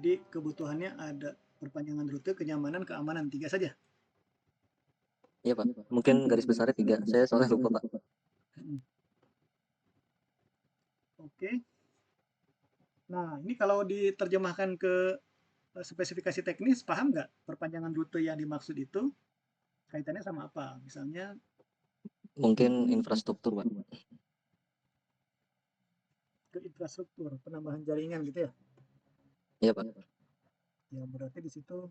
Jadi kebutuhannya ada perpanjangan rute, kenyamanan, keamanan, 3 saja? Iya Pak, mungkin garis besarnya 3. Saya soalnya lupa Pak. Mhm. Oke. Nah, ini kalau diterjemahkan ke spesifikasi teknis, paham nggak perpanjangan rute yang dimaksud itu kaitannya sama apa? Misalnya Mungkin infrastruktur Pak. ke infrastruktur, penambahan jaringan gitu ya. Iya Pak. Ya berarti di situ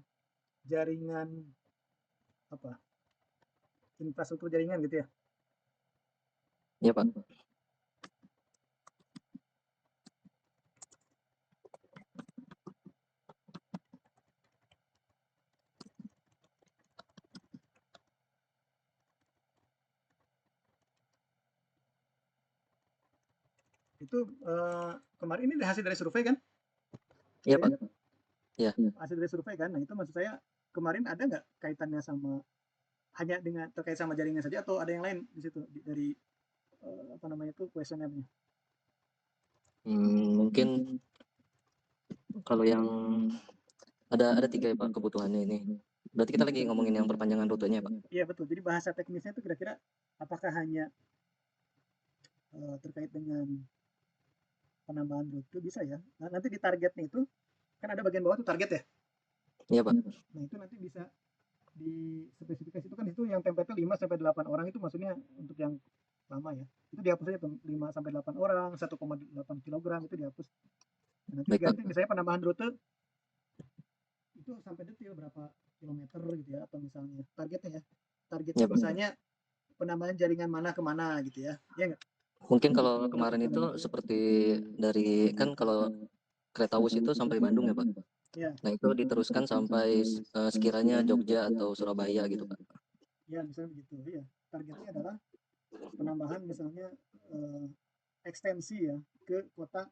jaringan apa? Infrastruktur jaringan gitu ya. Iya Pak. Itu kemarin ini hasil dari survei kan? Iya Pak. Surveinya Iya. hasil dari survei kan. Nah, itu maksud saya kemarin ada nggak kaitannya sama hanya dengan terkait sama jaringan saja atau ada yang lain di situ dari apa namanya itu kuesionernya? Mungkin kalau yang ada 3 ya Pak kebutuhannya ini. Berarti kita lagi ngomongin yang perpanjangan rutenya Pak. Iya betul. Jadi bahasa teknisnya itu kira-kira apakah hanya terkait dengan penambahan rute bisa ya? Nah, nanti di targetnya itu kan ada bagian bawah tuh target ya. Iya Pak. Nah, itu nanti bisa di spesifikasi itu kan itu yang template 5 sampai 8 orang itu maksudnya untuk yang lama ya. Itu dihapus aja tuh 5 sampai 8 orang, 1,8 kilogram itu dihapus. Nah, nanti Baik Pak. diganti misalnya penambahan rute itu sampai detail berapa kilometer gitu ya atau misalnya targetnya ya. Targetnya Iya Pak. misalnya penambahan jaringan mana ke mana gitu ya. Ya enggak? Mungkin kalau kemarin itu seperti dari kan kalau kereta Wus itu sampai Bandung ya Pak. Ya, Nah itu diteruskan sampai sekiranya Jogja atau Surabaya gitu Pak. ya misalnya begitu. Iya. Targetnya adalah penambahan misalnya eh, ekstensi ya ke kota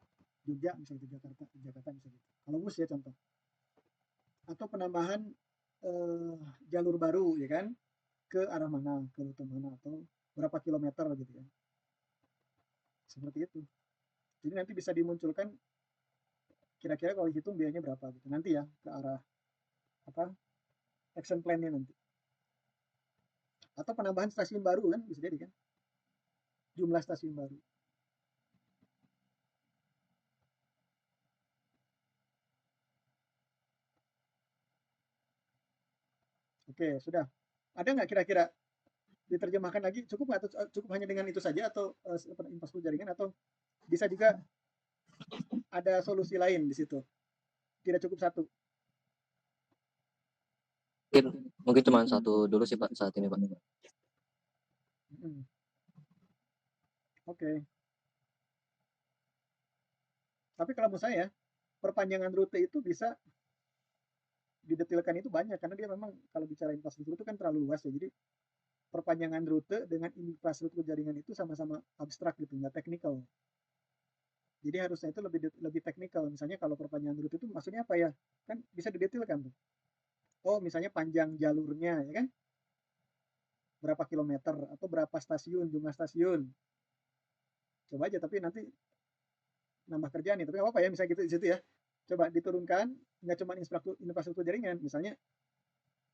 Jogja misalnya itu Jakarta misalnya gitu. Kalau bus ya contoh. Atau penambahan eh, jalur baru ya kan ke arah mana, ke rute mana atau berapa kilometer gitu ya. Seperti itu. Jadi nanti bisa dimunculkan kira-kira kalau dihitung biayanya berapa gitu. Nanti ya ke arah apa action plan-nya nanti. Atau penambahan stasiun baru kan bisa jadi kan. Jumlah stasiun baru. Oke, sudah. Ada nggak kira-kira diterjemahkan lagi cukup nggak atau cukup hanya dengan itu saja atau infrastruktur jaringan atau bisa juga ada solusi lain di situ? Tidak cukup satu. Mungkin mungkin cuma satu dulu sih Pak saat ini Pak. Hmm. Oke. Tapi kalau menurut saya perpanjangan rute itu bisa didetilkan itu banyak karena dia memang kalau bicara infrastruktur itu kan terlalu luas ya. Jadi perpanjangan rute dengan infrastruktur jaringan itu sama-sama abstrak gitu, nggak teknikal. Jadi harusnya itu lebih teknikal. Misalnya kalau perpanjangan rute itu maksudnya apa ya? Kan bisa didetilkan tuh. Oh, misalnya panjang jalurnya ya kan? Berapa kilometer atau berapa stasiun, jumlah stasiun. Coba aja tapi nanti nambah kerjaan nih. Tapi nggak apa-apa ya misalnya gitu di situ ya. Coba diturunkan nggak cuma infrastruktur jaringan, misalnya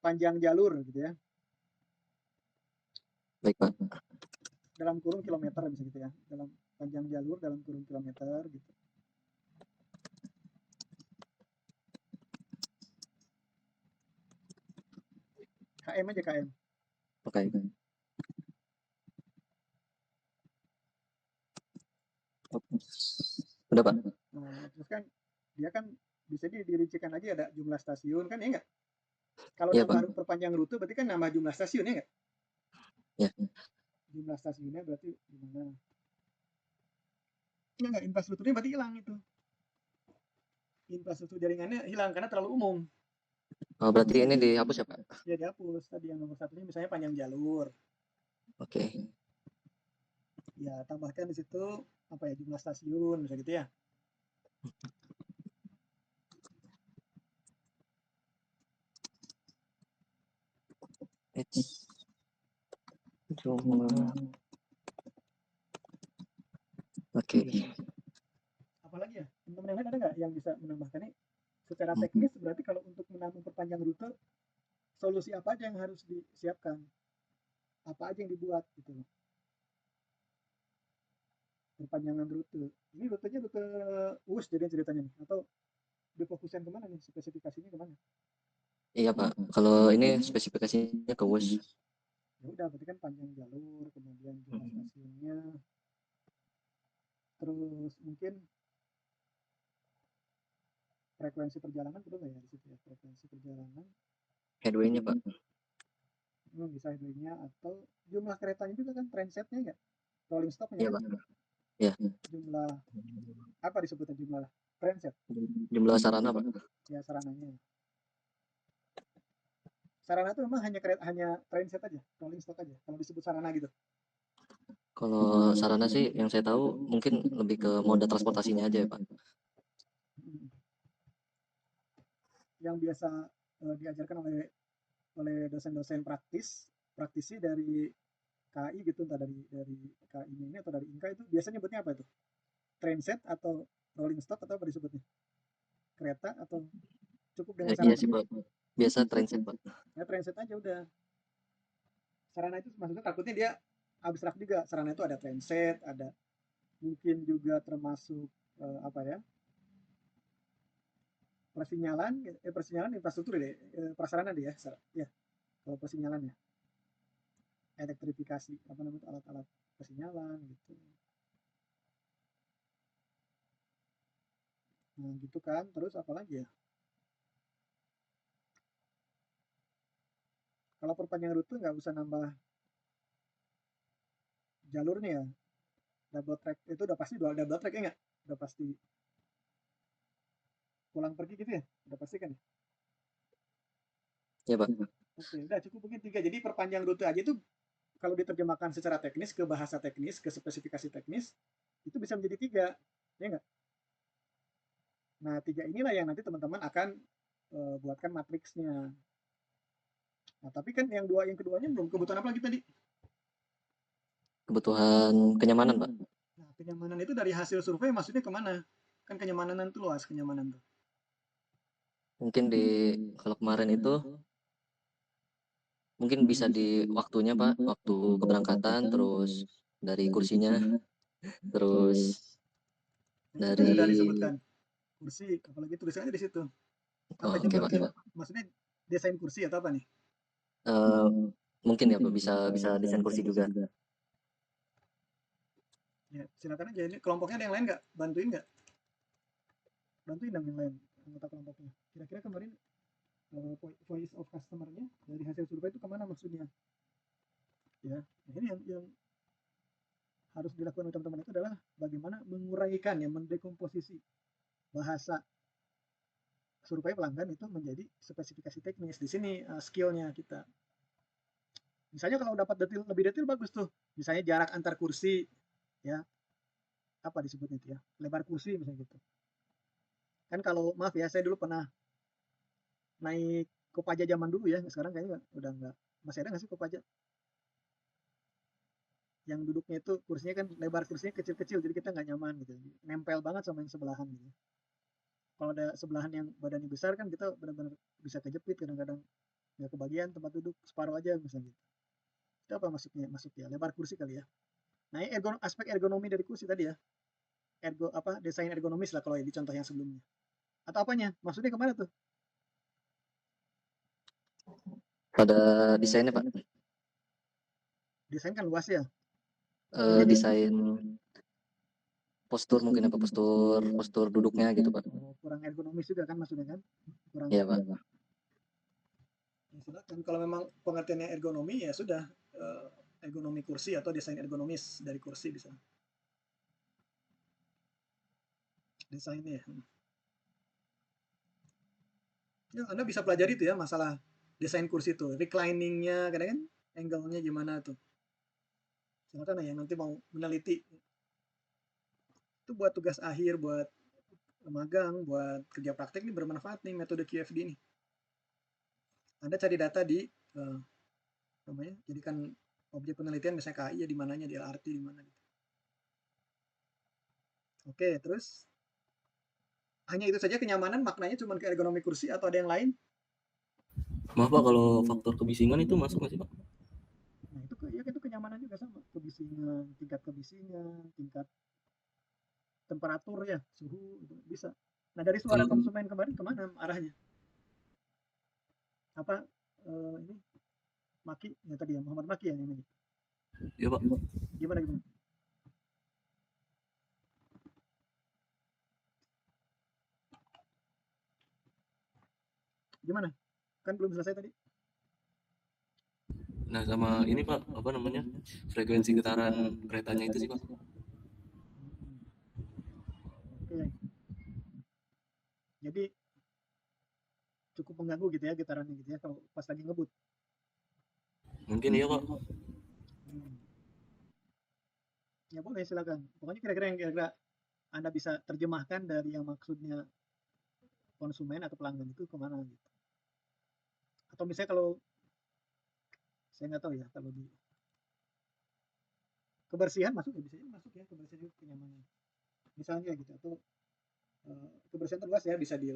panjang jalur gitu ya. Baik Pak. Dalam kurung kilometer bisa gitu ya. Dalam panjang jalur dalam kurung kilometer gitu. KM aja KM. Oke. Udah Pak. Nah, terus kan dia kan bisa dirincikan lagi ada jumlah stasiun kan ya enggak? Kalau Iya Pak. nambah perpanjang rute berarti kan nambah jumlah stasiun ya enggak? Ya. Jumlah stasiunnya berarti gimana? Enggak, infrastrukturnya berarti hilang itu. Infrastruktur jaringannya hilang karena terlalu umum. Oh, berarti ini dihapus ya Pak. Ya dihapus tadi yang nomor satunya misalnya panjang jalur. Oke. Ya tambahkan di situ apa ya jumlah stasiun misalnya gitu ya. Cuma oke. Apalagi ya teman-teman yang lain ada nggak yang bisa menambahkan ini? Secara teknis berarti kalau untuk memperpanjang rute, solusi apa aja yang harus disiapkan? Apa aja yang dibuat gitu loh. Perpanjangan rute. Ini rutenya rute US jadi ceritanya nih, atau difokuskan kemana nih, spesifikasinya kemana? Iya Pak, kalau ini spesifikasinya ke WUS. Ya udah, berarti kan panjang jalur, kemudian jumlah stasiunnya, terus mungkin frekuensi perjalanan belum ya di situ ya, frekuensi perjalanan. Headway-nya Pak. Bisa headway-nya, atau jumlah keretanya juga kan, transit-nya ya, rolling stock-nya Iya kan, Pak. Ya, jumlah apa disebutnya, jumlah transit jumlah sarana Pak. ya, sarananya. Sarana itu memang hanya transit aja, rolling stock aja kalau disebut sarana gitu. Kalau sarana sih yang saya tahu mungkin lebih ke moda transportasinya aja ya Pak. Hmm. Yang biasa diajarkan oleh dosen-dosen praktisi dari KI gitu, entah dari KI ini atau dari Inka, itu biasanya nyebutnya apa itu? Transit atau rolling stock atau apa disebutnya? Kereta atau cukup dengan Iya sarana? sih Pak. Biasa transit Pak. Ya transit aja udah. Sarana itu maksudnya takutnya dia abstrak juga. Sarana itu ada transit, ada mungkin juga termasuk apa ya? Persinyalan infrastruktur deh, prasarana deh ya. Ya, kalau persinyalan ya. Elektrifikasi apa namanya, alat-alat persinyalan gitu. Nah, gitu kan. Terus apa lagi ya? Kalau perpanjangan rute nggak usah nambah jalurnya ya. Double track itu udah pasti, double track ya nggak? Udah pasti pulang pergi gitu ya? Udah pasti kan ya? Iya Pak. Oke, udah cukup mungkin 3. Jadi perpanjang rute aja itu kalau diterjemahkan secara teknis ke bahasa teknis, ke spesifikasi teknis, itu bisa menjadi 3, ya nggak? Nah, 3 inilah yang nanti teman-teman akan buatkan matriksnya. Nah, tapi kan yang keduanya belum, kebutuhan apa lagi tadi? Kebutuhan kenyamanan Pak. Nah, kenyamanan itu dari hasil survei maksudnya kemana? Kan kenyamanan itu luas, kenyamanan tuh. Mungkin kalau kemarin itu mungkin bisa di waktunya Pak, waktu keberangkatan, terus dari kursinya, terus Nah, itu kan sudah dari disebutkan. Kursi, apalagi tulisannya di situ. Apa oke Pak. maksudnya desain kursi atau apa nih? Eh, mungkin ya Pak, bisa bisa desain kursi juga. Ya, silakan aja. Ini kelompoknya ada yang lain nggak? Bantuin nggak? Bantuin dong yang lain, anggota kelompoknya. Kira-kira kemarin voice of customer-nya dari hasil survei itu kemana maksudnya? Ya, nah ini yang harus dilakukan oleh teman-teman itu adalah bagaimana menguraikan ya, mendekomposisi bahasa survei pelanggan itu menjadi spesifikasi teknis. Di sini skillnya kita. Misalnya kalau dapat lebih detail bagus tuh. Misalnya jarak antar kursi, ya apa disebutnya itu ya, lebar kursi misalnya gitu. Kan kalau maaf ya, saya dulu pernah naik Kopaja zaman dulu ya, sekarang kayaknya udah enggak. Masih ada nggak sih Kopaja? Yang duduknya itu kursinya kan lebar, kursinya kecil-kecil, jadi kita nggak nyaman gitu. Nempel banget sama yang sebelahan gitu. Kalau ada sebelahan yang badannya besar kan kita benar-benar bisa kejepit, kadang-kadang nggak kebagian tempat duduk, separuh aja misalnya gitu. Itu apa maksudnya? Masuk ya, lebar kursi kali ya. Nah, ini aspek ergonomi dari kursi tadi ya. Desain ergonomis lah kalau di contoh yang sebelumnya. Atau apanya? Maksudnya kemana tuh? Pada desainnya Pak. Desain kan luas ya. Desain postur mungkin apa, postur postur duduknya gitu Pak. Kurang ergonomis juga kan maksudnya kan? Kurang. Iya Pak. Ya, silakan. Kalau memang pengertiannya ergonomi ya sudah, ergonomi kursi atau desain ergonomis dari kursi bisa. Desainnya ya. Ya, Anda bisa pelajari itu ya, masalah desain kursi itu. Recliningnya, kadang kan angle-nya gimana tuh. Silakan ya, nanti mau meneliti. Itu buat tugas akhir, buat magang, buat kerja praktek ini bermanfaat nih metode QFD ini. Anda cari data di namanya, jadikan objek penelitian misalnya KI ya, di mananya, di LRT di mana gitu. Oke, terus hanya itu saja kenyamanan, maknanya cuma ke ergonomi kursi atau ada yang lain? Maaf Pak, kalau faktor kebisingan itu masuk nggak sih Pak? Nah, itu ya itu kenyamanan juga sama, kebisingan, tingkat temperatur ya, suhu itu bisa. Nah, dari suara Kalau konsumen kemarin kemana arahnya? Apa ini Maki ya tadi ya, Muhammad Maki ya namanya. ya Pak, Gimana gimana? Gimana? Kan belum selesai tadi. nah sama ini Pak, apa namanya, frekuensi getaran keretanya itu sih Pak. Hmm, oke. Jadi cukup mengganggu gitu ya getarannya gitu ya kalau pas lagi ngebut. Mungkin iya Pak. Hmm. Ya boleh silakan. Pokoknya kira-kira yang kira-kira Anda bisa terjemahkan dari yang maksudnya konsumen atau pelanggan itu kemana gitu. Atau misalnya kalau saya nggak tahu ya kalau di kebersihan masuk ya bisa masuk ya kebersihan itu kenyamanan. Misalnya gitu atau kebersihan itu luas ya bisa di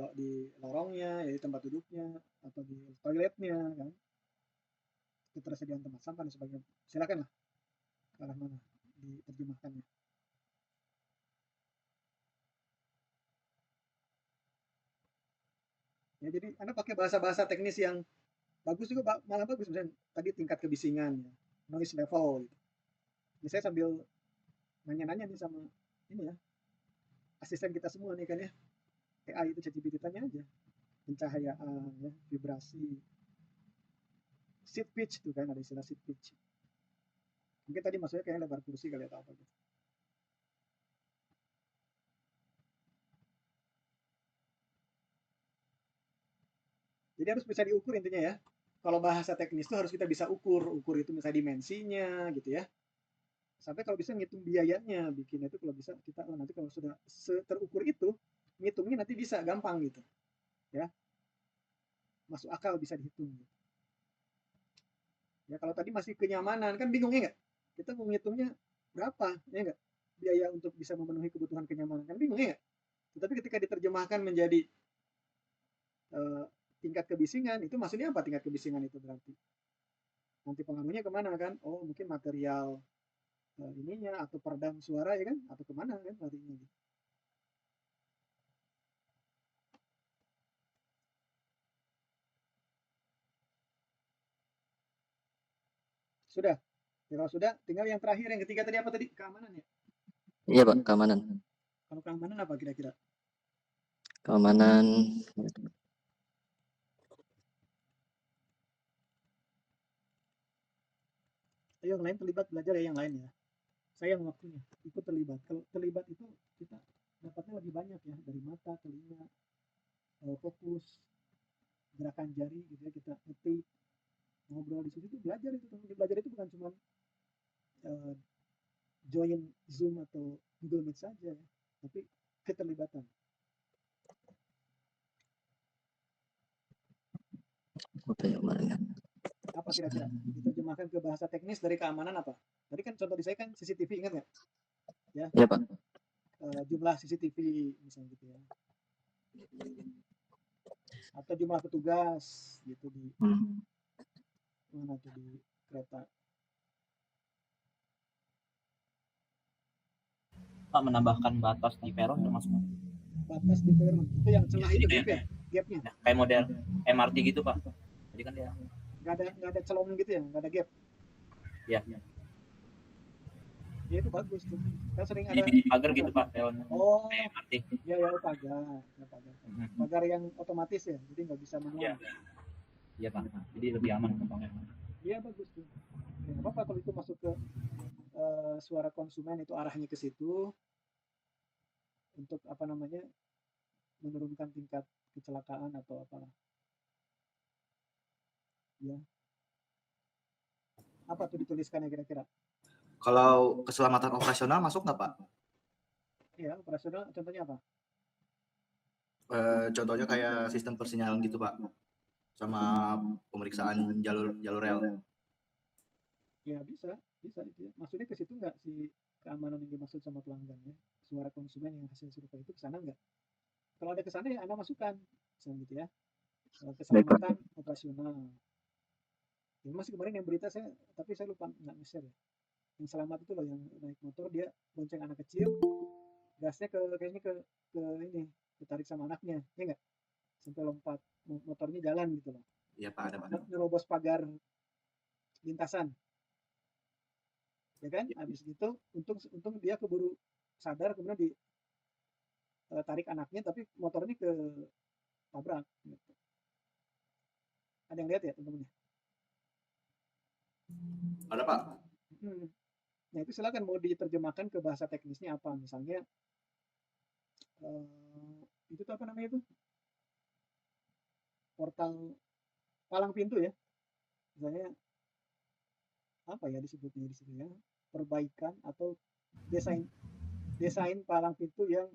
lorongnya, ya di tempat duduknya atau di toiletnya kan. Ketersediaan tempat sampah dan sebagainya. Silakan lah ke arah mana diterjemahkannya. Ya jadi Anda pakai bahasa-bahasa teknis yang bagus juga malah bagus misalnya tadi tingkat kebisingan ya, noise level gitu. Jadi saya sambil nanya-nanya nih sama ini ya asisten kita semua nih kan ya AI itu ChatGPT tanya aja pencahayaan ya vibrasi seat pitch tuh kan ada istilah seat pitch mungkin tadi maksudnya kayak lebar kursi kali atau apa gitu. Jadi harus bisa diukur intinya ya. Kalau bahasa teknis itu harus kita bisa ukur itu misalnya dimensinya gitu ya. Sampai kalau bisa ngitung biayanya, bikinnya itu kalau bisa kita nanti kalau sudah terukur itu, ngitungnya nanti bisa gampang gitu. Ya, masuk akal bisa dihitung. Gitu. Ya kalau tadi masih kenyamanan kan bingung ya nggak? Kita mau ngitungnya berapa ya nggak? Biaya untuk bisa memenuhi kebutuhan kenyamanan kan bingung ya nggak? Tetapi ketika diterjemahkan menjadi eh, tingkat kebisingan itu maksudnya apa tingkat kebisingan itu berarti? Nanti pengaruhnya kemana kan? Oh mungkin material ininya atau peredam suara ya kan? Atau kemana kan larinya gitu. Sudah. Ya, kalau sudah, tinggal yang terakhir, yang ketiga tadi apa tadi? Keamanan ya? Iya Pak, keamanan. Kalau keamanan apa kira-kira? Keamanan. Ayo yang lain terlibat belajar ya yang lain ya. Saya yang waktunya ikut terlibat. Kalau terlibat itu kita dapatnya lebih banyak ya dari mata, telinga, fokus, gerakan jari gitu ya kita ngetik, ngobrol di situ tuh belajar itu. Belajar itu bukan cuma uh, join Zoom atau Google Meet saja ya, tapi keterlibatan. Apa ya kemarin ya? Apa kira-kira? Diterjemahkan ke bahasa teknis dari keamanan apa? Tadi kan contoh di saya kan CCTV ingat nggak? Ya, Iya Pak. jumlah CCTV misalnya gitu ya. Atau jumlah petugas gitu di Hmm. mana tuh di kereta. Pak menambahkan batas di peron termasuk Batas di peron itu yang celah jadi itu kayak gapnya ya, kayak model MRT gitu Pak, jadi kan dia nggak ada celong gitu ya nggak ada gap ya ya itu bagus tuh kan sering di ada pagar gitu Pak peronnya oh kayak MRT. ya ya pagar yang otomatis ya jadi nggak bisa Ya, manual iya Pak, jadi lebih aman gampangnya. iya bagus tuh ya, nggak apa-apa kalau itu masuk ke suara konsumen itu arahnya ke situ untuk apa namanya menurunkan tingkat kecelakaan atau apalah ya apa tuh dituliskannya kira-kira Kalau keselamatan operasional masuk nggak Pak? ya operasional contohnya apa Contohnya kayak sistem persinyalan gitu Pak, sama pemeriksaan jalur jalur rel. ya bisa itu ya maksudnya ke situ nggak si keamanan yang dimaksud sama pelanggan ya suara konsumen yang hasil serupa itu ke sana nggak Kalau ada kesana ya Anda masukkan, misalnya gitu ya. Baik, Pak. Keselamatan operasional. Ini masih kemarin yang berita saya, tapi saya lupa nggak nge-share ya. Yang selamat itu loh, yang naik motor dia bonceng anak kecil, gasnya kayaknya ke ini, ditarik sama anaknya, ya nggak? Sampai lompat, motornya jalan gitu loh. Iya Pak, ada Pak. Nerobos pagar lintasan, ya kan? Habis gitu, untung dia keburu sadar, kemudian ditarik anaknya, tapi motornya ke tabrak. Gitu. Ada yang lihat ya teman-teman? Ada Pak. Nah itu silakan mau diterjemahkan ke bahasa teknisnya apa, misalnya itu tuh apa namanya itu, portal palang pintu ya, misalnya apa ya disebutnya di situ ya, perbaikan atau desain palang pintu yang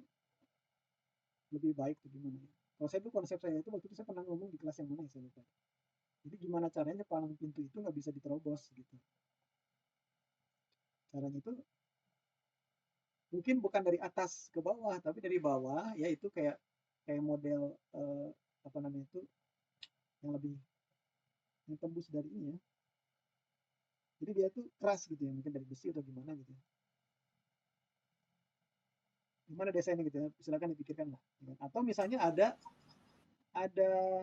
lebih baik atau gimana ya. Kalau saya tuh konsep saya itu waktu itu saya pernah ngomong di kelas yang mana ya saya lupa. Jadi gimana caranya palang pintu itu nggak bisa diterobos gitu. Caranya itu mungkin bukan dari atas ke bawah, tapi dari bawah ya itu kayak model apa namanya itu yang lebih yang tembus dari ini ya. Jadi dia tuh keras gitu ya, mungkin dari besi atau gimana gitu. Gimana desainnya gitu ya, silakan dipikirkan lah. Atau misalnya ada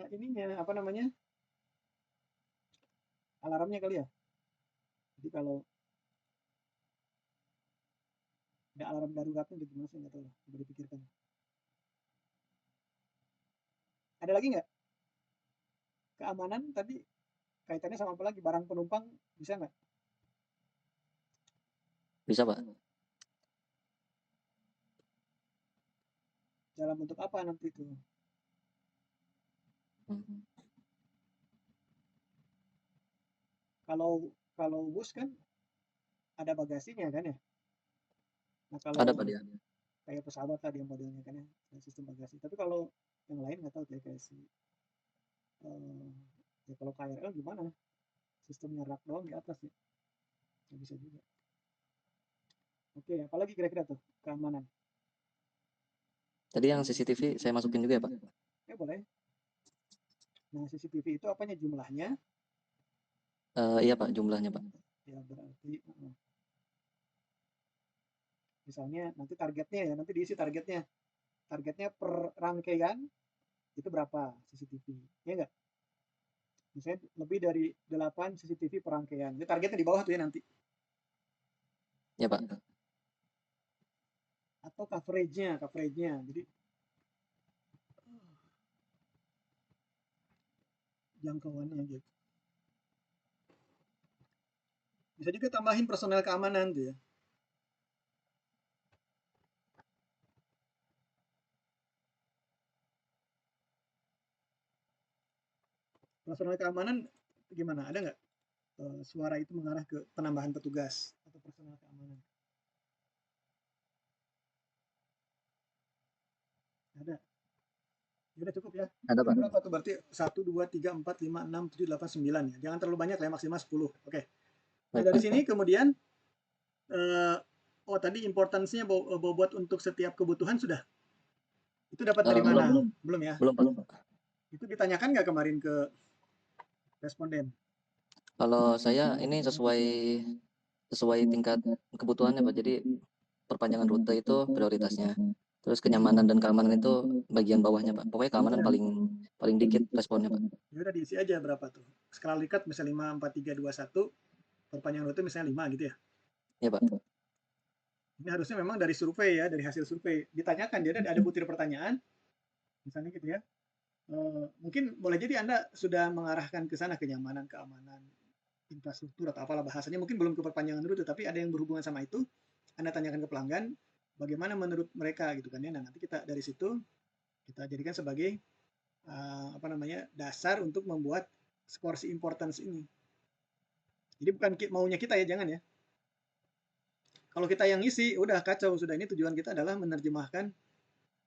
ininya apa namanya, alarmnya kali ya. Jadi kalau ada alarm daruratnya gitu gimana, saya nggak tahu lah, coba dipikirkan. Ada lagi nggak? Keamanan tadi kaitannya sama apa lagi? Barang penumpang bisa nggak? Bisa, Pak. Dalam bentuk apa nanti itu? Kalau bus kan ada bagasinya kan ya. Nah kalau Ada, Pak, dia. kayak pesawat tadi yang modelnya kan ya, sistem bagasi. Tapi kalau yang lain nggak tahu kayak si ya kalau KRL gimana? Sistemnya rak doang di atas ya. Nggak bisa juga. Oke, apalagi kira-kira tuh keamanan? Tadi yang CCTV saya masukin juga ya, Pak? Ya boleh. Nah CCTV itu apanya jumlahnya? Iya, Pak, jumlahnya, Pak. Ya berarti misalnya nanti targetnya ya, nanti diisi targetnya. Targetnya per rangkaian itu berapa CCTV, ya enggak? Misalnya lebih dari 8 CCTV per rangkaian. Ini targetnya di bawah tuh ya nanti. Ya, Pak. Atau coveragenya. Jadi jangkauannya gitu. Bisa juga tambahin personel keamanan tuh ya. Personel keamanan gimana? Ada nggak suara itu mengarah ke penambahan petugas atau personel keamanan? Ada. Ya udah cukup ya. Ada, Pak. Berapa tuh berarti? 1, 2, 3, 4, 5, 6, 7, 8, 9 ya. Jangan terlalu banyak lah ya, maksimal 10. Oke. Nah Baik, dari Pak. sini kemudian tadi importansinya bobot untuk setiap kebutuhan sudah. Itu dapat dari mana? Belum ya? Belum, Pak. Itu ditanyakan nggak kemarin ke responden? Kalau saya ini sesuai tingkat kebutuhannya, Pak. Jadi perpanjangan rute itu prioritasnya. Terus kenyamanan dan keamanan itu bagian bawahnya, Pak. Pokoknya keamanan paling dikit responnya, Pak. Ya udah diisi aja berapa tuh? Skala Likert misalnya 5, 4, 3, 2, 1. Perpanjangan rute misalnya 5 gitu ya. Ya, Pak. Ini harusnya memang dari survei ya, dari hasil survei. Ditanyakan, dia ada butir pertanyaan. Misalnya gitu ya. Mungkin boleh jadi Anda sudah mengarahkan ke sana, kenyamanan, keamanan, infrastruktur atau apalah bahasanya, mungkin belum ke perpanjangan rute, tapi ada yang berhubungan sama itu. Anda tanyakan ke pelanggan, bagaimana menurut mereka gitu kan ya. Nah, nanti kita dari situ kita jadikan sebagai apa namanya, dasar untuk membuat skor si importance ini. Jadi bukan maunya kita ya, jangan ya. Kalau kita yang isi, udah kacau sudah. Ini tujuan kita adalah menerjemahkan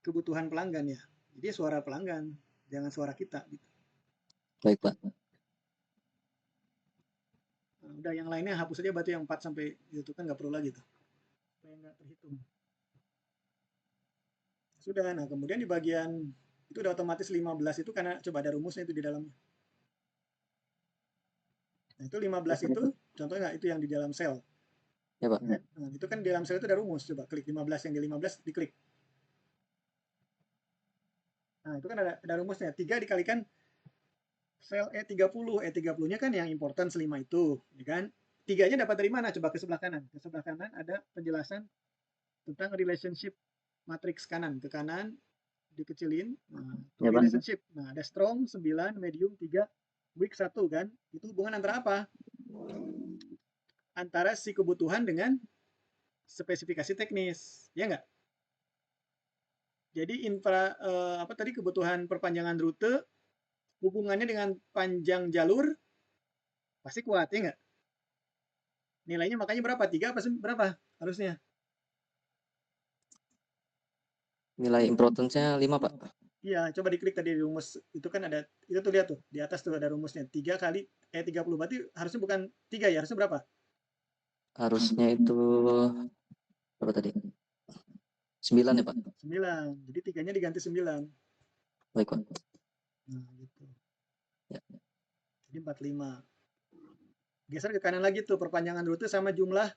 kebutuhan pelanggan ya. Jadi suara pelanggan, jangan suara kita gitu. Baik, Pak. Nah, udah yang lainnya hapus aja berarti yang 4 sampai itu kan nggak perlu lagi tuh. Supaya nggak terhitung. Sudah. Nah, kemudian di bagian itu udah otomatis 15 itu karena coba ada rumusnya itu di dalamnya. Nah, itu 15 itu contohnya itu yang di dalam sel. Ya Pak. Nah, itu kan di dalam sel itu ada rumus. Coba klik 15, yang di 15 diklik. Nah, itu kan ada rumusnya. 3 dikalikan sel E30. E30-nya kan yang importance 5 itu, ya kan? 3-nya dapat dari mana? Coba ke sebelah kanan. Ke sebelah kanan ada penjelasan tentang relationship matriks kanan. Ke kanan dikecilin. Nah, itu Ya, Bang. relationship. Nah, ada strong 9, medium 3, weak 1 kan? Itu hubungan antara apa? Antara si kebutuhan dengan spesifikasi teknis, ya nggak? Jadi apa tadi kebutuhan perpanjangan rute hubungannya dengan panjang jalur pasti kuat, ya nggak? Nilainya makanya berapa? 3 apa berapa harusnya? Nilai importance-nya 5 Pak. Iya, coba diklik tadi rumus itu kan ada itu tuh lihat tuh di atas tuh ada rumusnya 3 kali 30 berarti harusnya bukan 3 ya, harusnya berapa? Harusnya itu berapa tadi? 9 ya Pak. 9. Jadi 3-nya diganti 9. Baik Pak. Nah, gitu. Ya. Jadi 45. Geser ke kanan lagi tuh perpanjangan rute sama jumlah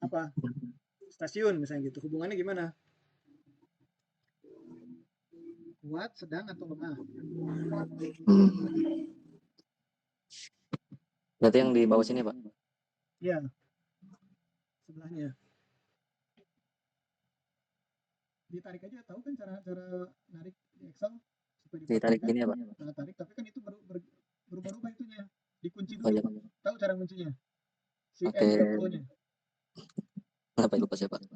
apa? Stasiun misalnya gitu. Hubungannya gimana? Kuat, sedang atau lemah? Berarti yang di bawah sini Pak. Iya. Sebelahnya. Ditarik aja, tahu kan cara narik di Excel supaya Ditarik diperhatikan. gini ya Pak. Nah, tarik, tapi kan itu berubah-ubah itunya. Dikunci Oh iya dulu. Pak. Tahu cara kuncinya? Si Oke. E30-nya. Kenapa lupa saya Pak?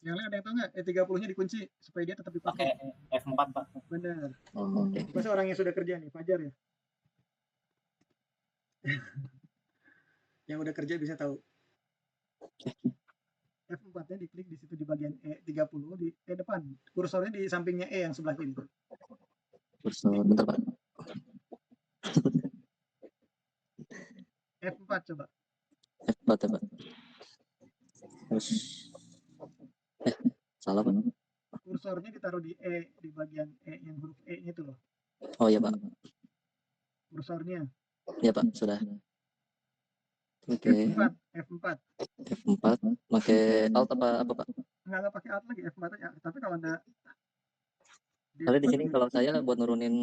Yang lain ada yang tahu nggak? E30-nya dikunci supaya dia tetap dipakai. Pakai F4 Pak. Benar. Oh, oke. Pasti orang yang sudah kerja nih, Fajar ya. Yang udah kerja bisa tahu. F4-nya diklik di situ di bagian E30 di depan. Kursornya di sampingnya E yang sebelah kiri. Kursor bentar Pak. F4 coba. F4 ya Pak. Terus salah Pak. Kursornya ditaruh di E, di bagian E yang huruf E-nya itu loh. Oh iya Pak. Kursornya. Iya Pak, sudah. Oke. F4, F4. F4 pakai alt apa Pak? Nggak pakai alt lagi F4 aja. Tapi kalau ada Tapi di sini kalau saya buat nurunin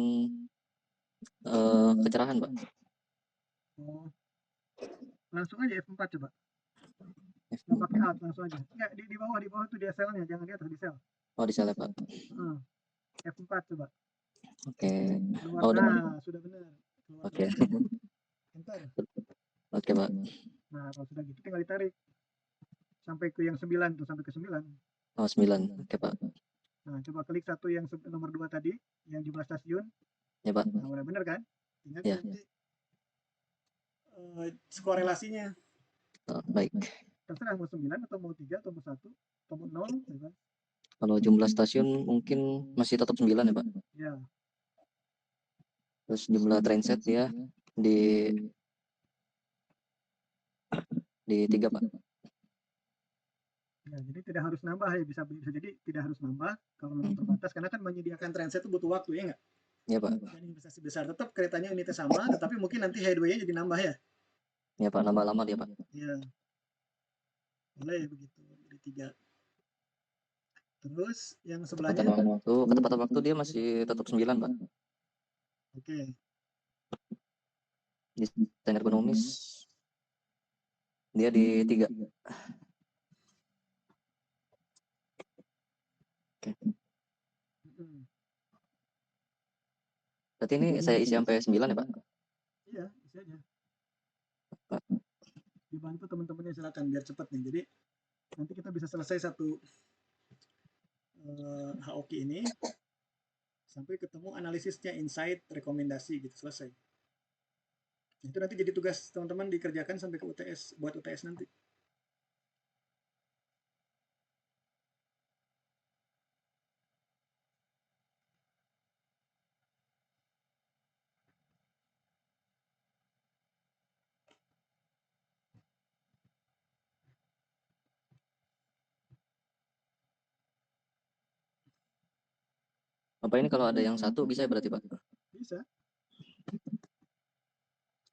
kecerahan Pak. Oh, langsung aja F4 coba. Nggak pakai alt, langsung aja. Nggak, di bawah tuh dia selnya, jangan di atas, di sel. Oh di sel ya Pak. F4 coba. Oke. Keluar. Oh udah. Nah, sudah benar. Keluar. Oke. Enter. Oke Pak. Nah, kalau sudah gitu tinggal ditarik. Sampai ke yang 9 tuh, sampai ke 9. Oh 9. Oke Pak. Nah, coba klik satu yang nomor 2 tadi, yang jumlah stasiun. Ya Pak. Nah, udah benar kan? Tinggal Ya. ganti korelasinya. Oh, baik. Terserah mau 9 atau mau 3 atau mau 1 atau mau 0, ya kan? Kalau jumlah stasiun mungkin masih tetap 9 ya Pak. Ya. Terus jumlah trainset dia di 3 Pak. Ya, jadi tidak harus nambah ya, bisa jadi tidak harus nambah kalau memang terbatas karena kan menyediakan trainset itu butuh waktu ya nggak? Ya Pak. Dan investasi besar tetap keretanya unitnya sama, tetapi mungkin nanti headway-nya jadi nambah ya. Ya Pak, nambah lama dia Pak. Iya. Boleh begitu. Jadi 3. Terus yang sebelahnya. Ketepatan waktu dia masih tetap 9 Pak. Oke. Desain ergonomis dia di 3. Oke. Berarti ini saya isi sampai 9 ya Pak? Iya, isi aja. Dibantu teman-temannya silakan biar cepat nih. Jadi nanti kita bisa selesai satu HOK ini sampai ketemu analisisnya, insight, rekomendasi gitu, selesai. Itu nanti jadi tugas teman-teman dikerjakan sampai ke UTS, buat UTS nanti. Apa ini kalau ada yang satu bisa ya berarti Pak? Bisa.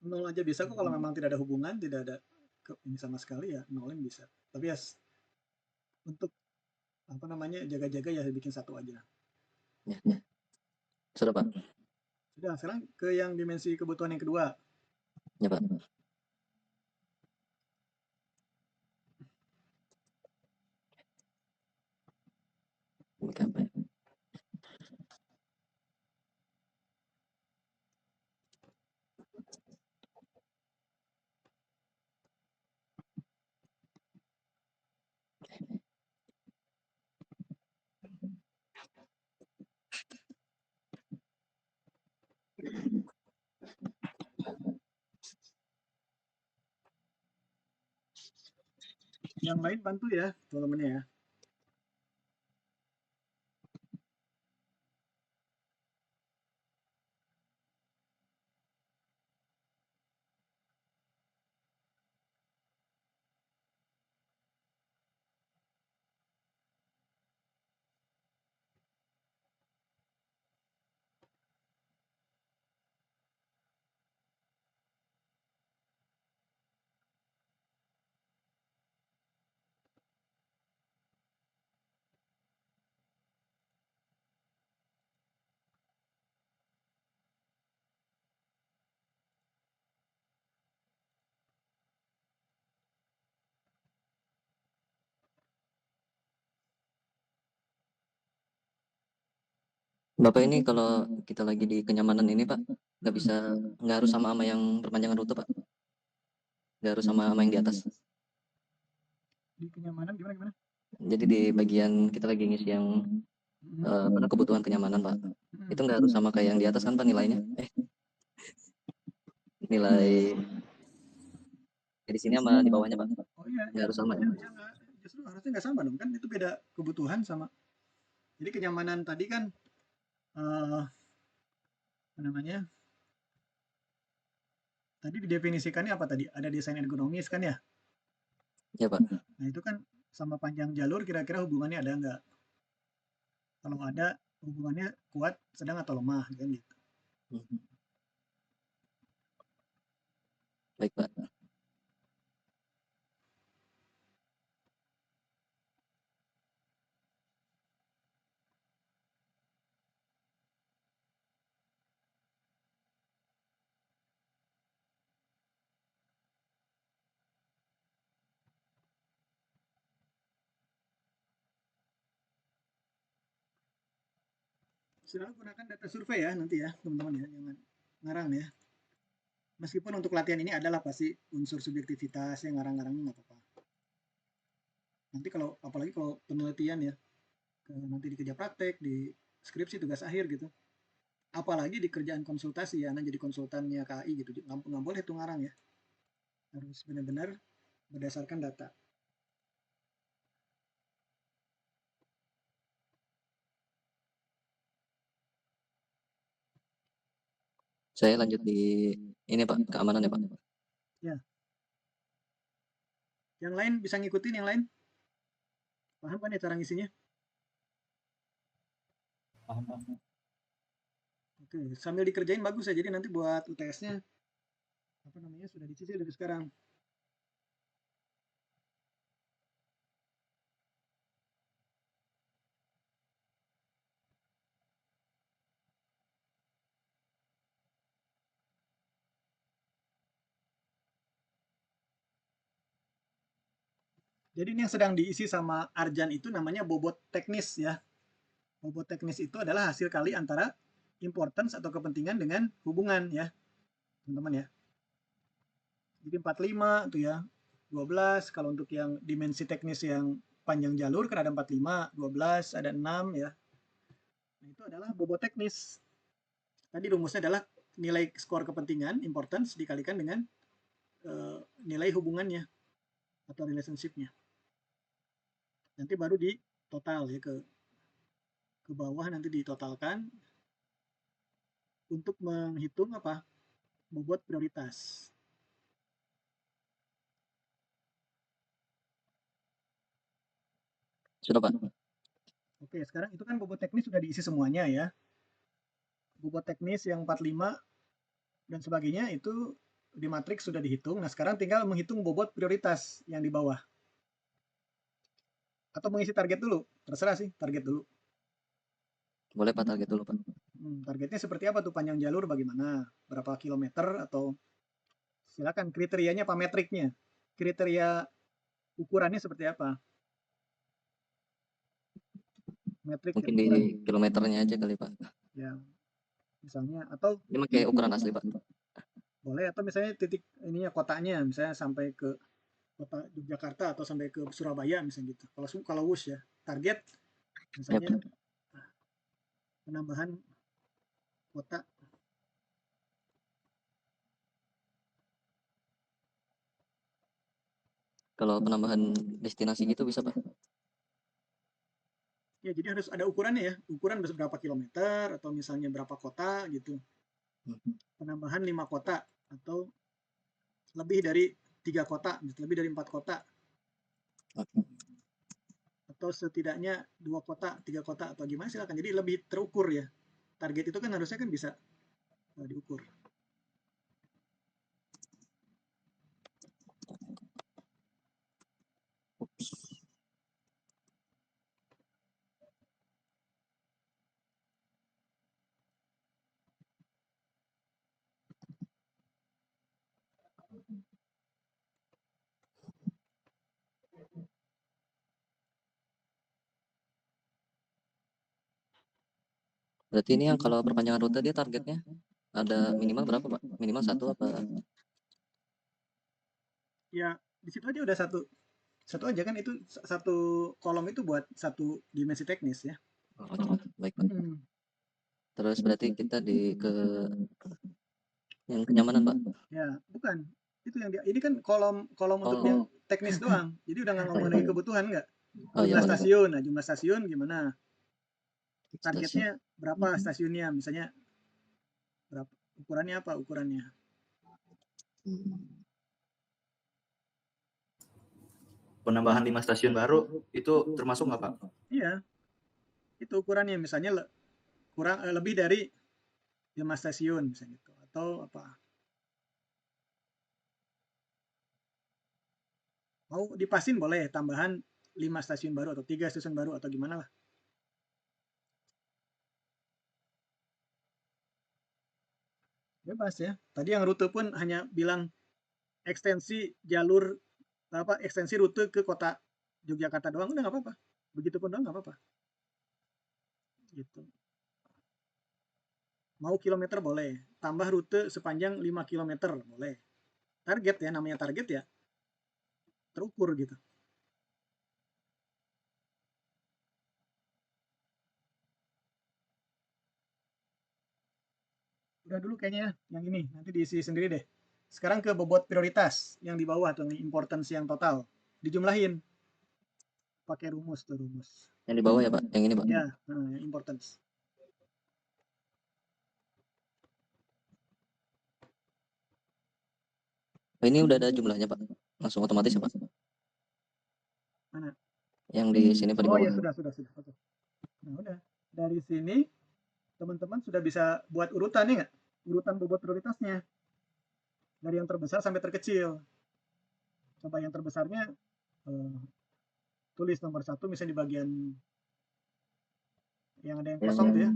0 aja bisa kok kalau memang tidak ada hubungan, tidak ada ini sama sekali ya nolin bisa. Tapi ya untuk apa namanya jaga-jaga ya bikin satu aja. Ya. Sudah Pak. Sudah, sekarang ke yang dimensi kebutuhan yang kedua. Ya Pak. Ini apa ya? Yang lain bantu ya teman-teman ya. Bapak ini kalau kita lagi di kenyamanan ini Pak, nggak harus sama yang perpanjangan rute Pak, nggak harus sama yang di atas. Di kenyamanan gimana? Jadi di bagian kita lagi ngisi yang kebutuhan kenyamanan Pak, itu nggak harus sama kayak yang di atas kan Pak nilainya. Nilai di sini sama di bawahnya Pak, Oh iya, nggak harus sama ya. justru harusnya nggak sama dong kan itu beda kebutuhan sama. Jadi kenyamanan tadi kan apa namanya? Tadi didefinisikannya apa tadi? Ada desain ergonomis kan ya? Ya Pak. Nah itu kan sama panjang jalur kira-kira hubungannya ada nggak? Kalau ada hubungannya kuat, sedang atau lemah kan gitu. Baik Pak. Selalu gunakan data survei ya nanti ya teman-teman ya, jangan ngarang ya. Meskipun untuk latihan ini adalah pasti unsur subjektivitas yang ngarang-ngarangnya nggak apa-apa. Nanti kalau apalagi kalau penelitian ya, nanti di kerja praktek, di skripsi tugas akhir gitu. Apalagi di kerjaan konsultasi ya, Anda jadi konsultannya KAI gitu, nggak boleh tuh ngarang ya. Harus benar-benar berdasarkan data. Saya lanjut di ini Pak, keamanan ya Pak. Ya. Yang lain bisa ngikutin yang lain? Paham kan ya cara ngisinya? Paham. Oke, sambil dikerjain bagus ya. Jadi nanti buat UTS-nya apa namanya sudah dicicil dari sekarang. Jadi ini yang sedang diisi sama Arjan itu namanya bobot teknis ya. Bobot teknis itu adalah hasil kali antara importance atau kepentingan dengan hubungan ya, teman-teman ya. Jadi 45 tuh ya, 12. Kalau untuk yang dimensi teknis yang panjang jalur kan ada 45, 12, ada 6 ya. Nah, itu adalah bobot teknis. Tadi rumusnya adalah nilai skor kepentingan, importance, dikalikan dengan nilai hubungannya atau relationship-nya. Nanti baru di total ya ke bawah nanti ditotalkan untuk menghitung apa bobot prioritas. Sudah Pak. Oke, sekarang itu kan bobot teknis sudah diisi semuanya ya. bobot teknis yang 45 dan sebagainya itu di matriks sudah dihitung. Nah, sekarang tinggal menghitung bobot prioritas yang di bawah. Atau mengisi target dulu, terserah sih, target dulu. Boleh Pak target dulu Pak. Targetnya seperti apa tuh, panjang jalur bagaimana, berapa kilometer, atau silakan kriterianya apa, metriknya, kriteria ukurannya seperti apa, metrik Mungkin di ukuran kilometernya aja kali Pak. ya, misalnya, atau Ini pakai ukuran asli Pak. boleh, atau misalnya titik ininya kotanya, misalnya sampai ke kota Yogyakarta atau sampai ke Surabaya misalnya gitu. Kalau WUS ya, target Ya misalnya Pak. penambahan kota. Kalau penambahan destinasi gitu bisa Pak. Ya, jadi harus ada ukurannya ya, ukuran berapa kilometer atau misalnya berapa kota gitu. Penambahan 5 kota atau lebih dari 3 kota, lebih dari 4 kota. Atau setidaknya 2 kota, 3 kota atau gimana silakan. Jadi lebih terukur ya. Target itu kan harusnya kan bisa diukur. Berarti ini yang kalau perpanjangan rute dia targetnya ada minimal berapa Pak? Minimal 1 apa? Ya, di situ aja udah satu aja kan, itu satu kolom itu buat satu dimensi teknis ya. Oh, baik Pak. Terus berarti kita ke yang kenyamanan Pak. Ya, bukan. Itu yang ini kan kolom untuk Oh. yang teknis doang. Jadi udah nggak ngomongin kebutuhan nggak? Oh iya Jumlah boleh. stasiun. Nah, jumlah stasiun gimana? Stasiun. Targetnya berapa stasiunnya? Misalnya berapa? Ukurannya apa ukurannya? Penambahan 5 stasiun baru itu termasuk nggak Pak? Iya, itu ukurannya. Misalnya kurang lebih dari 5 stasiun misalnya gitu. Atau apa? Mau dipasin boleh tambahan 5 stasiun baru atau 3 stasiun baru atau gimana lah. Bebas ya. Tadi yang rute pun hanya bilang ekstensi jalur ekstensi rute ke kota Yogyakarta doang, udah nggak apa-apa. Begitupun doang nggak apa-apa. Gitu. Mau kilometer boleh, tambah rute sepanjang 5 kilometer boleh. Target ya, namanya target ya, terukur gitu. Udah dulu kayaknya yang ini, nanti diisi sendiri deh. Sekarang ke bobot prioritas yang di bawah tuh, importance yang total. Dijumlahin. Pakai rumus tuh, rumus. Yang di bawah ya Pak, yang ini Pak. Ya, importance. Oh, ini udah ada jumlahnya Pak, langsung otomatis ya Pak? Mana? Yang di sini Pak, di Oh bawah. ya, sudah. Oke. Nah udah, dari sini teman-teman sudah bisa buat urutan nih nggak? Urutan bobot prioritasnya. Dari yang terbesar sampai terkecil. Coba yang terbesarnya tulis nomor 1 misalnya di bagian yang ada yang kosong tuh ya.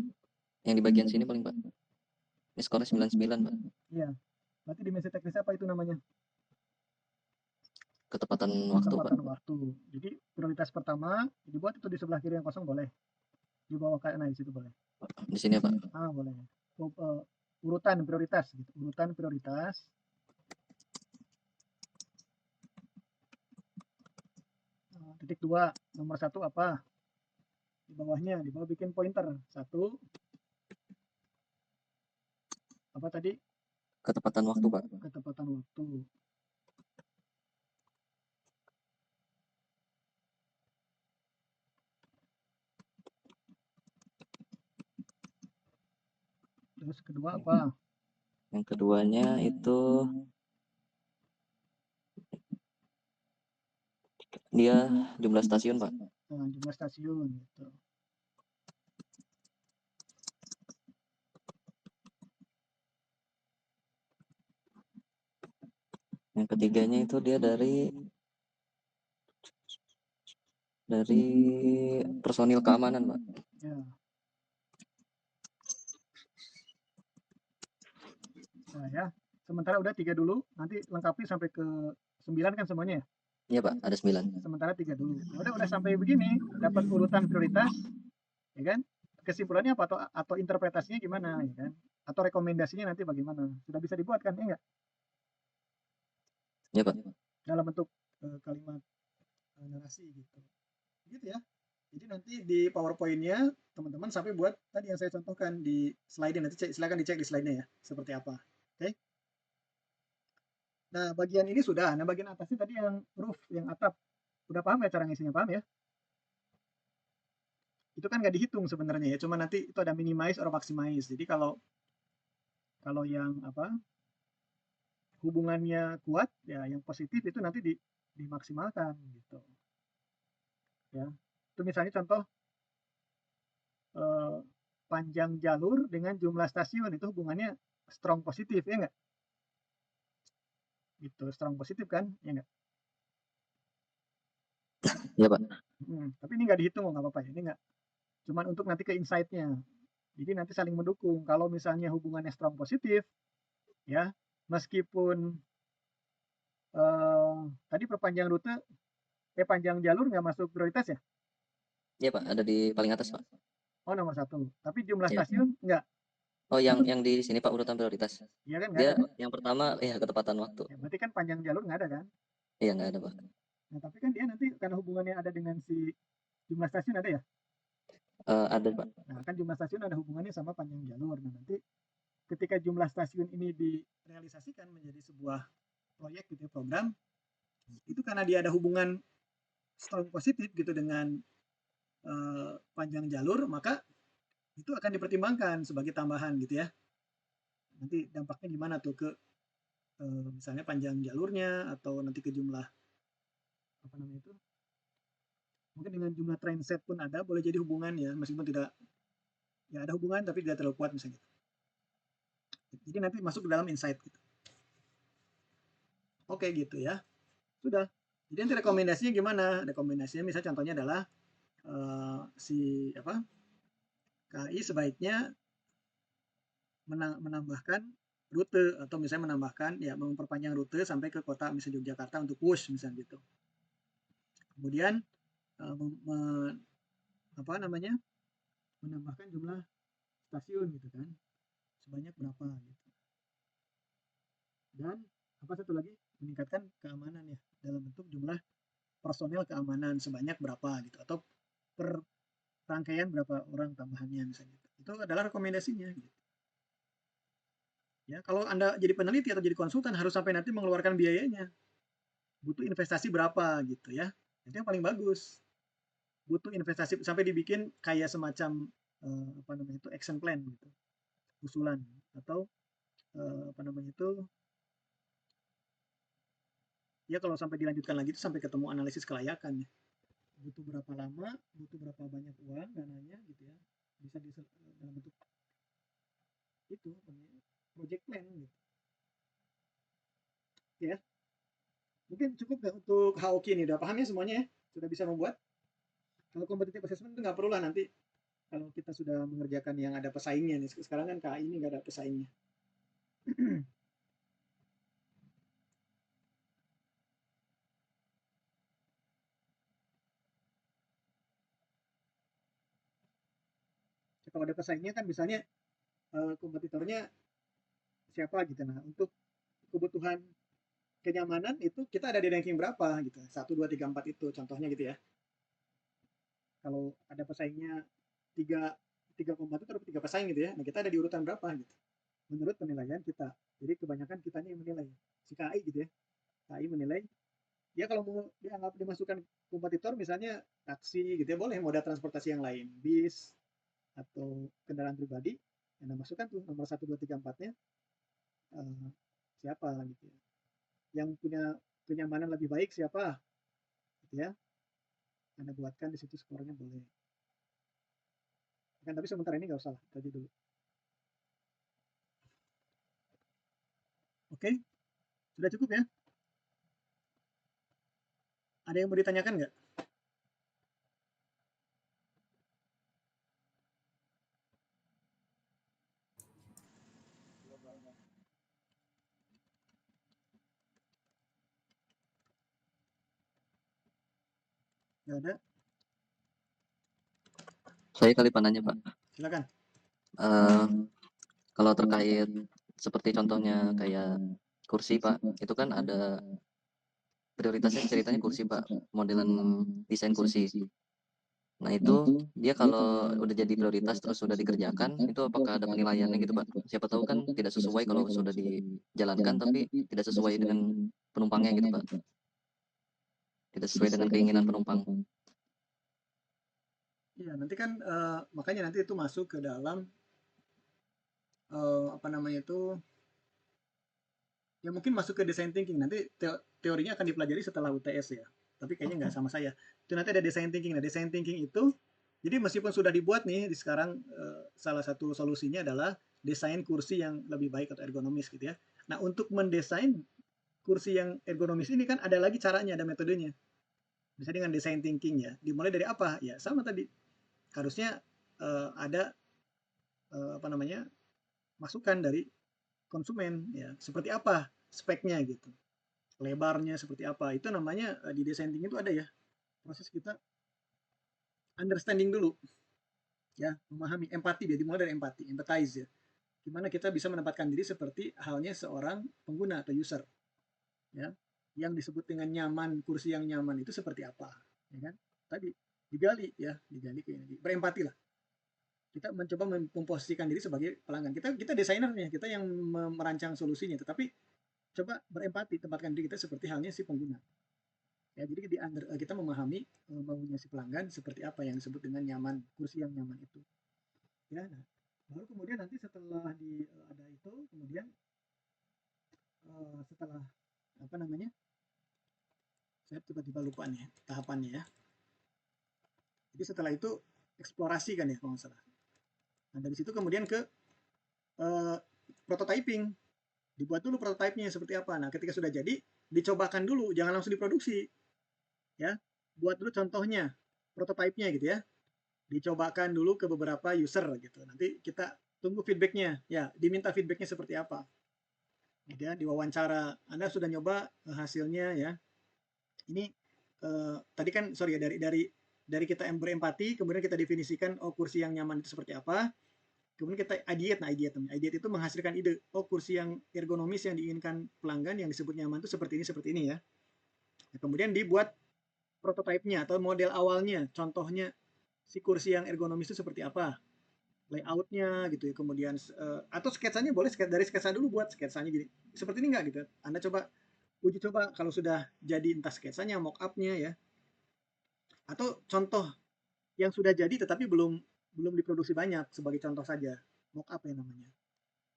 Yang di bagian sini paling Pak. Ini skornya 99 Pak. Iya. Berarti dimensi teknis apa itu namanya? Ketepatan waktu Pak. Ketepatan waktu. Jadi prioritas pertama dibuat itu di sebelah kiri yang kosong boleh. Di bawah kayak di situ boleh. Di sini ya Pak. Boleh. Urutan prioritas gitu. Urutan prioritas. Titik 2, nomor 1 apa? Di bawahnya, di bawah bikin pointer. 1. Apa tadi? Ketepatan waktu Pak. Ketepatan waktu. Terus kedua apa? Yang keduanya itu dia jumlah stasiun Pak. Nah, jumlah stasiun gitu. Yang ketiganya itu dia dari personil keamanan, Pak. Ya. Nah ya, sementara udah 3 dulu, nanti lengkapi sampai ke 9 kan semuanya ya. Iya, Pak, ada 9. Sementara 3 dulu. Ya udah sampai begini, dapat urutan prioritas, ya kan? Kesimpulannya apa atau interpretasinya gimana, ya kan? Atau rekomendasinya nanti bagaimana? Sudah bisa dibuat kan, ya enggak? Iya, Pak. Dalam bentuk kalimat narasi gitu. Gitu ya. Jadi nanti di PowerPoint-nya teman-teman sampai buat tadi yang saya contohkan di slide nanti silakan dicek di slide-nya ya, seperti apa. Oke. Nah, bagian ini sudah. Nah, bagian atasnya tadi yang roof, yang atap. Udah paham ya cara ngisinya? Paham ya? Itu kan nggak dihitung sebenarnya ya, cuma nanti itu ada minimize or maximize. Jadi kalau yang apa hubungannya kuat ya, yang positif itu nanti dimaksimalkan gitu ya. Itu misalnya contoh panjang jalur dengan jumlah stasiun itu hubungannya strong positif ya enggak? Gitu, strong positif kan ya enggak? Iya, Pak. Tapi ini nggak dihitung, nggak apa-apa ya, ini nggak, cuman untuk nanti ke insight-nya. Jadi nanti saling mendukung. Kalau misalnya hubungannya strong positif ya, meskipun tadi perpanjang rute panjang jalur nggak masuk prioritas ya? Iya, Pak, ada di paling atas, Pak. Oh, nomor 1. Tapi jumlah Iya. stasiun nggak? Oh, yang di sini, Pak, urutan prioritas. Iya kan, nggak Dia ada kan? yang pertama ketepatan waktu. Ya, berarti kan panjang jalur nggak ada kan? Iya, nggak ada, Pak. Nah, tapi kan dia nanti karena hubungannya ada dengan si jumlah stasiun ada ya? Ada, Pak. Nah, kan jumlah stasiun ada hubungannya sama panjang jalur. Nah, nanti ketika jumlah stasiun ini direalisasikan menjadi sebuah proyek gitu ya, program, itu karena dia ada hubungan strong positif gitu dengan panjang jalur, maka itu akan dipertimbangkan sebagai tambahan gitu ya. Nanti dampaknya gimana tuh ke misalnya panjang jalurnya atau nanti ke jumlah apa namanya itu, mungkin dengan jumlah train set pun ada, boleh jadi hubungan ya, meskipun tidak ya ada hubungan tapi tidak terlalu kuat misalnya gitu. Jadi nanti masuk ke dalam insight gitu. Oke gitu ya, sudah. Jadi nanti rekomendasinya gimana? Rekomendasinya misalnya contohnya adalah si apa KAI sebaiknya menambahkan rute atau misalnya menambahkan ya memperpanjang rute sampai ke kota misalnya Yogyakarta untuk WUSH misalnya gitu. Kemudian menambahkan jumlah stasiun gitu kan sebanyak berapa gitu. Dan apa satu lagi, meningkatkan keamanan ya dalam bentuk jumlah personel keamanan sebanyak berapa gitu, atau per rangkaian berapa orang tambahannya misalnya gitu. Itu adalah rekomendasinya gitu. Ya, kalau Anda jadi peneliti atau jadi konsultan harus sampai nanti mengeluarkan biayanya. Butuh investasi berapa gitu ya. Itu yang paling bagus. Butuh investasi sampai dibikin kayak semacam apa namanya itu action plan gitu. Usulan atau apa namanya itu ya kalau sampai dilanjutkan lagi itu sampai ketemu analisis kelayakan ya. Butuh berapa lama, butuh berapa banyak uang dananya gitu ya. Bisa dalam bentuk itu project plan gitu. Ya. Mungkin cukup nggak untuk HOQ ini? Udah paham ya semuanya ya? Sudah bisa membuat? Kalau competitive assessment itu nggak perlu lah nanti kalau kita sudah mengerjakan yang ada pesaingnya nih. Sekarang kan KAI ini nggak ada pesaingnya. Kalau ada pesaingnya kan misalnya kompetitornya siapa gitu. Nah, untuk kebutuhan kenyamanan itu kita ada di ranking berapa gitu. 1, 2, 3, 4 itu contohnya gitu ya. Kalau ada pesaingnya 3 kompetitor atau 3 pesaing gitu ya. Nah, kita ada di urutan berapa gitu. Menurut penilaian kita. Jadi kebanyakan kita yang menilai. Si KAI gitu ya. KAI menilai ya kalau mau dianggap dimasukkan kompetitor misalnya taksi gitu ya, boleh moda transportasi yang lain, bis atau kendaraan pribadi yang dimasukkan tuh nomor 1, 2, 3, 4-nya siapa gitu ya. Yang punya kenyamanan lebih baik siapa gitu ya. Anda buatkan di situ skornya boleh. Kan tapi sementara ini nggak usah lah, tadi dulu. Oke, sudah cukup ya. Ada yang mau ditanyakan nggak? Nggak ada? Saya kali panahnya Pak. Silakan. Kalau terkait seperti contohnya kayak kursi Pak, itu kan ada prioritasnya ceritanya kursi Pak, modelan desain kursi. Nah itu dia kalau udah jadi prioritas terus sudah dikerjakan, itu apakah ada penilaiannya gitu Pak? Siapa tahu kan tidak sesuai kalau sudah dijalankan tapi tidak sesuai dengan penumpangnya gitu Pak. Tidak sesuai dengan keinginan penumpang. Iya, nanti kan makanya nanti itu masuk ke dalam apa namanya itu, ya mungkin masuk ke design thinking. Nanti teorinya akan dipelajari setelah UTS ya. Tapi kayaknya nggak sama saya. Itu nanti ada design thinking. Nah, design thinking itu, jadi meskipun sudah dibuat nih, di sekarang salah satu solusinya adalah desain kursi yang lebih baik atau ergonomis gitu ya. Nah, untuk mendesain kursi yang ergonomis ini kan ada lagi caranya, ada metodenya. Bisa dengan design thinking ya. Dimulai dari apa? Ya sama tadi. Harusnya ada apa namanya, masukan dari konsumen ya. Seperti apa speknya gitu. Lebarnya seperti apa. Itu namanya di design thinking itu ada ya. Proses kita understanding dulu ya, memahami, empati dia, dimulai dari empati, empathize ya. Gimana kita bisa menempatkan diri seperti halnya seorang pengguna atau user ya. Yang disebut dengan nyaman, kursi yang nyaman itu seperti apa ya kan? Tadi digali ya, digali ke ini, berempati lah. Kita mencoba memposisikan diri sebagai pelanggan. Kita desainernya, kita yang merancang solusinya, tetapi coba berempati, tempatkan diri kita seperti halnya si pengguna. Ya, jadi kita memahami maunya si pelanggan seperti apa yang disebut dengan nyaman, kursi yang nyaman itu. Ya, nah, baru kemudian nanti setelah ada itu, kemudian setelah apa namanya? Saya tiba-tiba lupa nih tahapannya ya. Jadi setelah itu eksplorasi kan ya kalau nggak salah. Nah, dari situ kemudian ke prototyping. Dibuat dulu prototipenya seperti apa. Nah, ketika sudah jadi, dicobakan dulu, jangan langsung diproduksi. Ya, buat dulu contohnya, prototipenya gitu ya. Dicobakan dulu ke beberapa user gitu. Nanti kita tunggu feedbacknya. Ya, diminta feedbacknya seperti apa. Gitu ya, diwawancara. Anda sudah nyoba hasilnya ya. Ini tadi kan sorry ya dari kita yang berempati, kemudian kita definisikan oh kursi yang nyaman itu seperti apa. Kemudian kita ideate. Nah, ideate itu menghasilkan ide. Oh, kursi yang ergonomis yang diinginkan pelanggan yang disebut nyaman itu seperti ini ya. Nah, kemudian dibuat prototipenya atau model awalnya, contohnya si kursi yang ergonomis itu seperti apa, layoutnya gitu ya. Kemudian atau sketsanya boleh dari sketsa dulu, buat sketsanya gini. Seperti ini nggak gitu. Anda coba uji coba kalau sudah jadi entah sketsanya, mock up-nya ya. Atau contoh yang sudah jadi tetapi belum diproduksi banyak sebagai contoh saja, mock up ya namanya.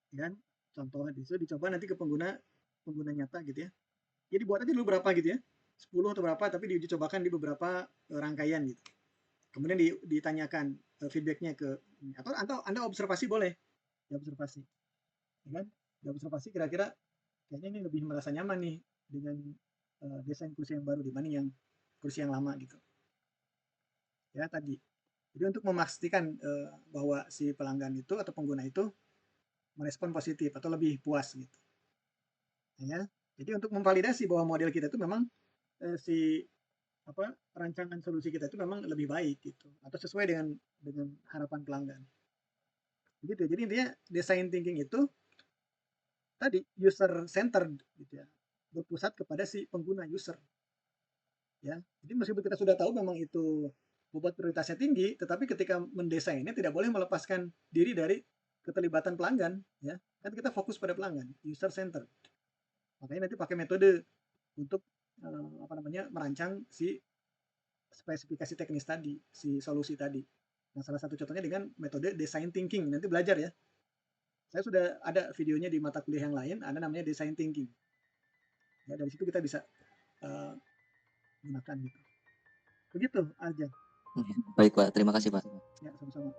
Dan contohnya itu dicoba nanti ke pengguna nyata gitu ya. Jadi buat aja dulu berapa gitu ya, 10 atau berapa, tapi diuji cobakan di beberapa rangkaian gitu. Kemudian ditanyakan feedbacknya ke, atau Anda observasi boleh, observasi, ya kan? Observasi kira-kira kayaknya ini lebih merasa nyaman nih dengan desain kursi yang baru dibanding yang kursi yang lama gitu. Ya tadi. Jadi untuk memastikan bahwa si pelanggan itu atau pengguna itu merespon positif atau lebih puas gitu. Ya. Jadi untuk memvalidasi bahwa model kita itu memang si rancangan solusi kita itu memang lebih baik gitu atau sesuai dengan harapan pelanggan. Begitu. Jadi intinya design thinking itu tadi user centered gitu ya. Berpusat kepada si pengguna user. Ya. Jadi meskipun kita sudah tahu memang itu bobot prioritasnya tinggi, tetapi ketika mendesainnya tidak boleh melepaskan diri dari keterlibatan pelanggan ya. Kan kita fokus pada pelanggan, user centered. Makanya nanti pakai metode untuk merancang si spesifikasi teknis tadi, si solusi tadi. Nah, salah satu contohnya dengan metode design thinking. Nanti belajar ya. Saya sudah ada videonya di mata kuliah yang lain, ada namanya design thinking. Ya, dari situ kita bisa gunakan gitu. Begitu aja. Baik Pak, terima kasih Pak. Ya, sama-sama.